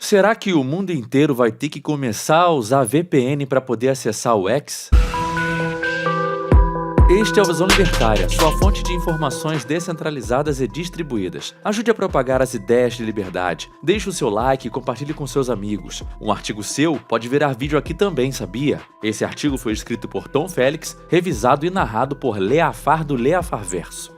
Será que o mundo inteiro vai ter que começar a usar VPN para poder acessar o X? Este é o Visão Libertária, sua fonte de informações descentralizadas e distribuídas. Ajude a propagar as ideias de liberdade. Deixe o seu like e compartilhe com seus amigos. Um artigo seu pode virar vídeo aqui também, sabia? Esse artigo foi escrito por Tom Félix, revisado e narrado por Leafar do Leafarverso.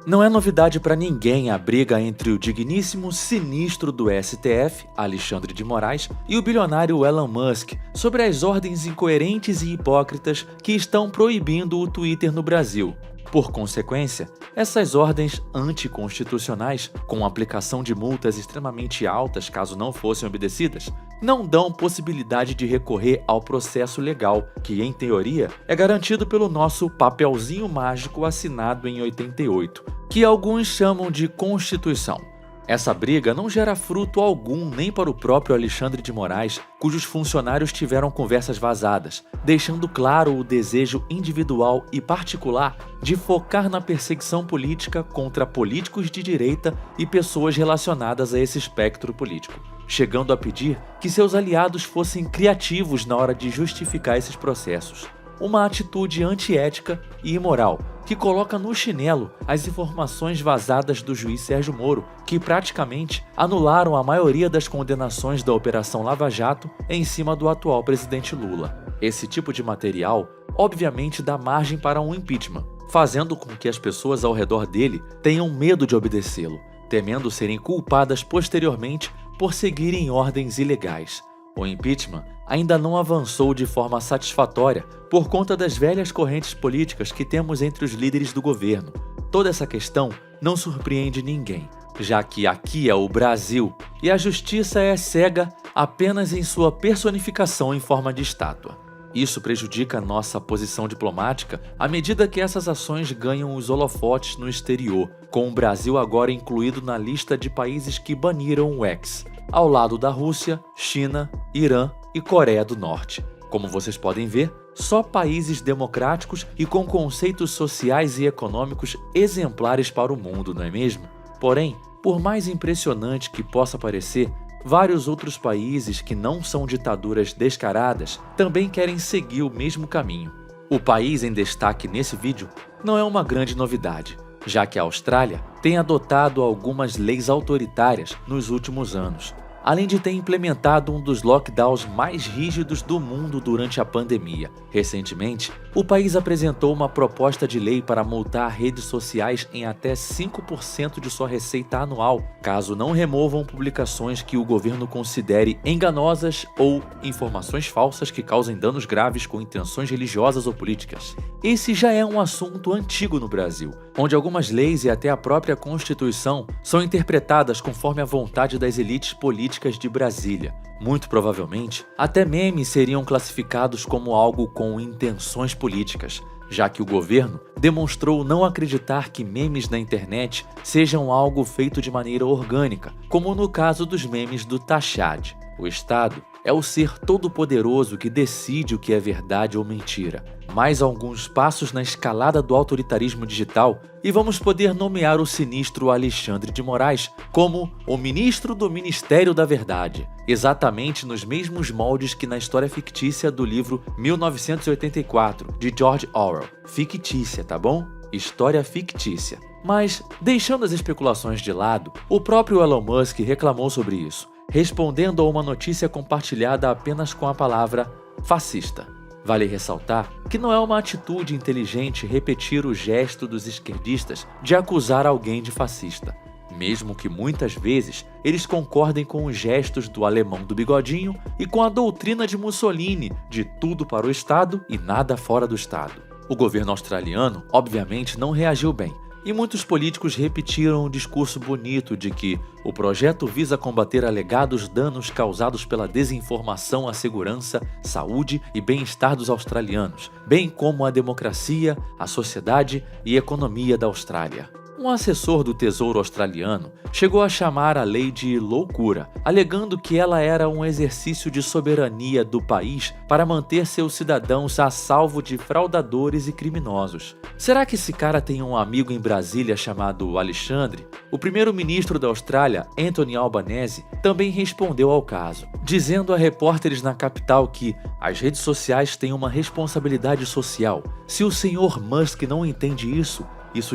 Não é novidade para ninguém a briga entre o digníssimo sinistro do STF, Alexandre de Moraes, e o bilionário Elon Musk sobre as ordens incoerentes e hipócritas que estão proibindo o Twitter no Brasil. Por consequência, essas ordens anticonstitucionais, com aplicação de multas extremamente altas caso não fossem obedecidas, não dão possibilidade de recorrer ao processo legal, que, em teoria, é garantido pelo nosso papelzinho mágico assinado em 88, que alguns chamam de Constituição. Essa briga não gera fruto algum nem para o próprio Alexandre de Moraes, cujos funcionários tiveram conversas vazadas, deixando claro o desejo individual e particular de focar na perseguição política contra políticos de direita e pessoas relacionadas a esse espectro político, chegando a pedir que seus aliados fossem criativos na hora de justificar esses processos. Uma atitude antiética e imoral, que coloca no chinelo as informações vazadas do juiz Sérgio Moro, que praticamente anularam a maioria das condenações da Operação Lava Jato em cima do atual presidente Lula. Esse tipo de material, obviamente, dá margem para um impeachment, fazendo com que as pessoas ao redor dele tenham medo de obedecê-lo, temendo serem culpadas posteriormente por seguirem ordens ilegais. O impeachment ainda não avançou de forma satisfatória por conta das velhas correntes políticas que temos entre os líderes do governo. Toda essa questão não surpreende ninguém, já que aqui é o Brasil e a justiça é cega apenas em sua personificação em forma de estátua. Isso prejudica nossa posição diplomática à medida que essas ações ganham os holofotes no exterior, com o Brasil agora incluído na lista de países que baniram o X, ao lado da Rússia, China, Irã e Coreia do Norte. Como vocês podem ver, só países democráticos e com conceitos sociais e econômicos exemplares para o mundo, não é mesmo? Porém, por mais impressionante que possa parecer, vários outros países que não são ditaduras descaradas também querem seguir o mesmo caminho. O país em destaque nesse vídeo não é uma grande novidade, já que a Austrália tem adotado algumas leis autoritárias nos últimos anos, além de ter implementado um dos lockdowns mais rígidos do mundo durante a pandemia. Recentemente, o país apresentou uma proposta de lei para multar redes sociais em até 5% de sua receita anual, caso não removam publicações que o governo considere enganosas ou informações falsas que causem danos graves com intenções religiosas ou políticas. Esse já é um assunto antigo no Brasil, onde algumas leis e até a própria Constituição são interpretadas conforme a vontade das elites políticas de Brasília. Muito provavelmente, até memes seriam classificados como algo com intenções políticas, já que o governo demonstrou não acreditar que memes na internet sejam algo feito de maneira orgânica, como no caso dos memes do Tachad. O Estado é o ser todo-poderoso que decide o que é verdade ou mentira. Mais alguns passos na escalada do autoritarismo digital e vamos poder nomear o sinistro Alexandre de Moraes como o ministro do Ministério da Verdade, exatamente nos mesmos moldes que na história fictícia do livro 1984, de George Orwell. Fictícia, tá bom? História fictícia. Mas, deixando as especulações de lado, o próprio Elon Musk reclamou sobre isso, respondendo a uma notícia compartilhada apenas com a palavra fascista. Vale ressaltar que não é uma atitude inteligente repetir o gesto dos esquerdistas de acusar alguém de fascista, mesmo que muitas vezes eles concordem com os gestos do alemão do bigodinho e com a doutrina de Mussolini de tudo para o Estado e nada fora do Estado. O governo australiano, obviamente, não reagiu bem, e muitos políticos repetiram o discurso bonito de que o projeto visa combater alegados danos causados pela desinformação à segurança, saúde e bem-estar dos australianos, bem como à democracia, à sociedade e economia da Austrália. Um assessor do Tesouro australiano chegou a chamar a lei de loucura, alegando que ela era um exercício de soberania do país para manter seus cidadãos a salvo de fraudadores e criminosos. Será que esse cara tem um amigo em Brasília chamado Alexandre? O primeiro-ministro da Austrália, Anthony Albanese, também respondeu ao caso, dizendo a repórteres na capital que as redes sociais têm uma responsabilidade social. Se o senhor Musk não entende isso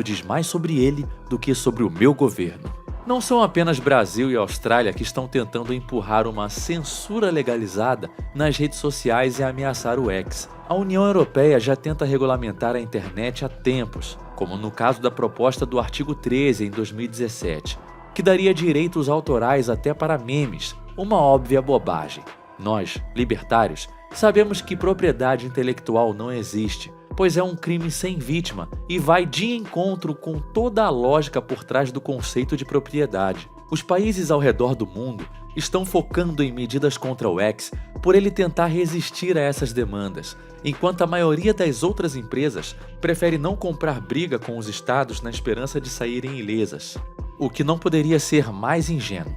diz mais sobre ele do que sobre o meu governo. Não são apenas Brasil e Austrália que estão tentando empurrar uma censura legalizada nas redes sociais e ameaçar o X. A União Europeia já tenta regulamentar a internet há tempos, como no caso da proposta do artigo 13 em 2017, que daria direitos autorais até para memes, uma óbvia bobagem. Nós, libertários, sabemos que propriedade intelectual não existe, pois é um crime sem vítima e vai de encontro com toda a lógica por trás do conceito de propriedade. Os países ao redor do mundo estão focando em medidas contra o X por ele tentar resistir a essas demandas, enquanto a maioria das outras empresas prefere não comprar briga com os estados na esperança de saírem ilesas, o que não poderia ser mais ingênuo.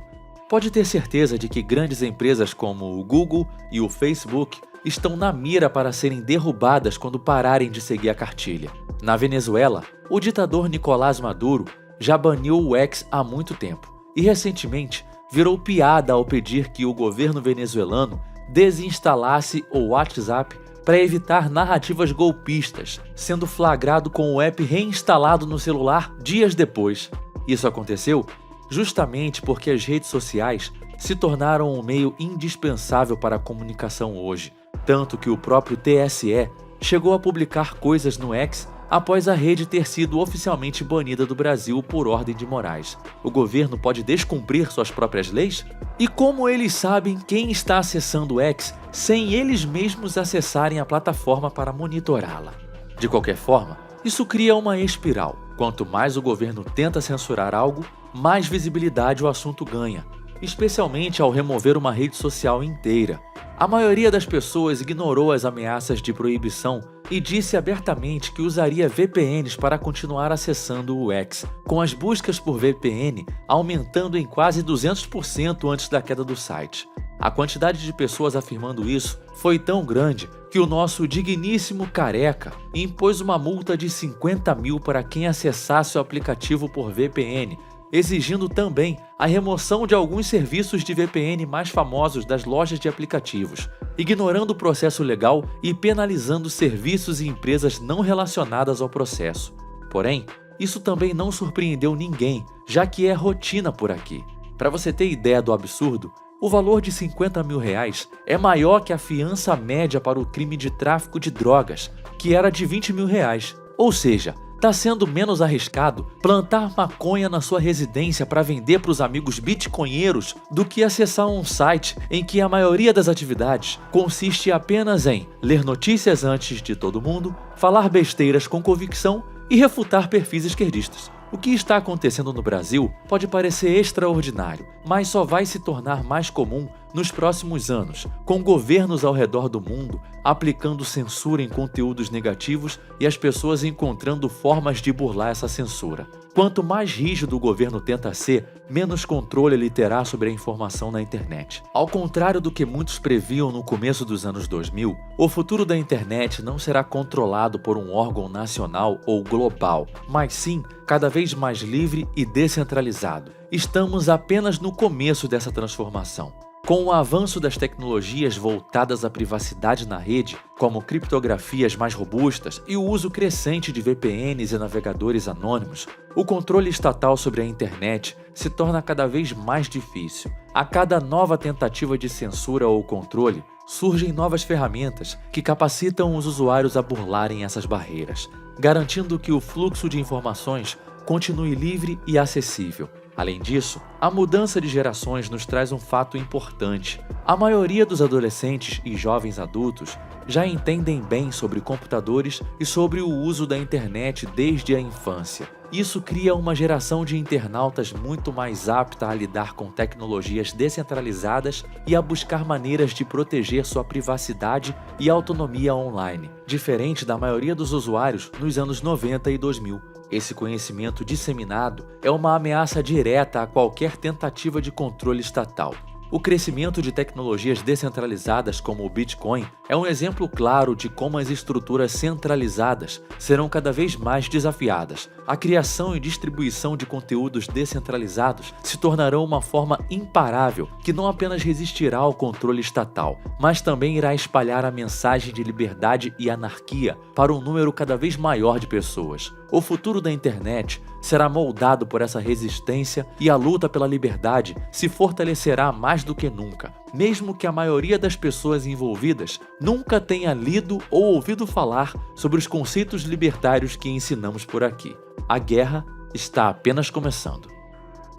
Pode ter certeza de que grandes empresas como o Google e o Facebook estão na mira para serem derrubadas quando pararem de seguir a cartilha. Na Venezuela, o ditador Nicolás Maduro já baniu o X há muito tempo e recentemente virou piada ao pedir que o governo venezuelano desinstalasse o WhatsApp para evitar narrativas golpistas, sendo flagrado com o app reinstalado no celular dias depois. Isso aconteceu justamente porque as redes sociais se tornaram um meio indispensável para a comunicação hoje, tanto que o próprio TSE chegou a publicar coisas no X após a rede ter sido oficialmente banida do Brasil por ordem de Moraes. O governo pode descumprir suas próprias leis? E como eles sabem quem está acessando o X sem eles mesmos acessarem a plataforma para monitorá-la? De qualquer forma, isso cria uma espiral. Quanto mais o governo tenta censurar algo, mais visibilidade o assunto ganha, especialmente ao remover uma rede social inteira. A maioria das pessoas ignorou as ameaças de proibição e disse abertamente que usaria VPNs para continuar acessando o X, com as buscas por VPN aumentando em quase 200% antes da queda do site. A quantidade de pessoas afirmando isso foi tão grande que o nosso digníssimo Careca impôs uma multa de 50 mil para quem acessasse o aplicativo por VPN, exigindo também a remoção de alguns serviços de VPN mais famosos das lojas de aplicativos, ignorando o processo legal e penalizando serviços e empresas não relacionadas ao processo. Porém, isso também não surpreendeu ninguém, já que é rotina por aqui. Para você ter ideia do absurdo, o valor de 50 mil reais é maior que a fiança média para o crime de tráfico de drogas, que era de 20 mil reais. Ou seja, está sendo menos arriscado plantar maconha na sua residência para vender para os amigos bitcoinheiros do que acessar um site em que a maioria das atividades consiste apenas em ler notícias antes de todo mundo, falar besteiras com convicção e refutar perfis esquerdistas. O que está acontecendo no Brasil pode parecer extraordinário, mas só vai se tornar mais comum nos próximos anos, com governos ao redor do mundo aplicando censura em conteúdos negativos e as pessoas encontrando formas de burlar essa censura. Quanto mais rígido o governo tenta ser, menos controle ele terá sobre a informação na internet. Ao contrário do que muitos previam no começo dos anos 2000, o futuro da internet não será controlado por um órgão nacional ou global, mas sim cada vez mais livre e descentralizado. Estamos apenas no começo dessa transformação. Com o avanço das tecnologias voltadas à privacidade na rede, como criptografias mais robustas e o uso crescente de VPNs e navegadores anônimos, o controle estatal sobre a internet se torna cada vez mais difícil. A cada nova tentativa de censura ou controle, surgem novas ferramentas que capacitam os usuários a burlarem essas barreiras, garantindo que o fluxo de informações continue livre e acessível. Além disso, a mudança de gerações nos traz um fato importante. A maioria dos adolescentes e jovens adultos já entendem bem sobre computadores e sobre o uso da internet desde a infância. Isso cria uma geração de internautas muito mais apta a lidar com tecnologias descentralizadas e a buscar maneiras de proteger sua privacidade e autonomia online, diferente da maioria dos usuários nos anos 90 e 2000. Esse conhecimento disseminado é uma ameaça direta a qualquer tentativa de controle estatal. O crescimento de tecnologias descentralizadas como o Bitcoin é um exemplo claro de como as estruturas centralizadas serão cada vez mais desafiadas. A criação e distribuição de conteúdos descentralizados se tornarão uma forma imparável que não apenas resistirá ao controle estatal, mas também irá espalhar a mensagem de liberdade e anarquia para um número cada vez maior de pessoas. O futuro da internet será moldado por essa resistência e a luta pela liberdade se fortalecerá mais do que nunca, mesmo que a maioria das pessoas envolvidas nunca tenha lido ou ouvido falar sobre os conceitos libertários que ensinamos por aqui. A guerra está apenas começando.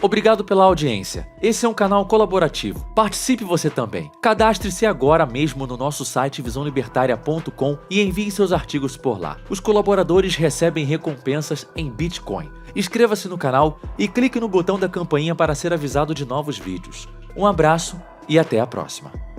Obrigado pela audiência. Esse é um canal colaborativo. Participe você também. Cadastre-se agora mesmo no nosso site visãolibertaria.com e envie seus artigos por lá. Os colaboradores recebem recompensas em Bitcoin. Inscreva-se no canal e clique no botão da campainha para ser avisado de novos vídeos. Um abraço e até a próxima.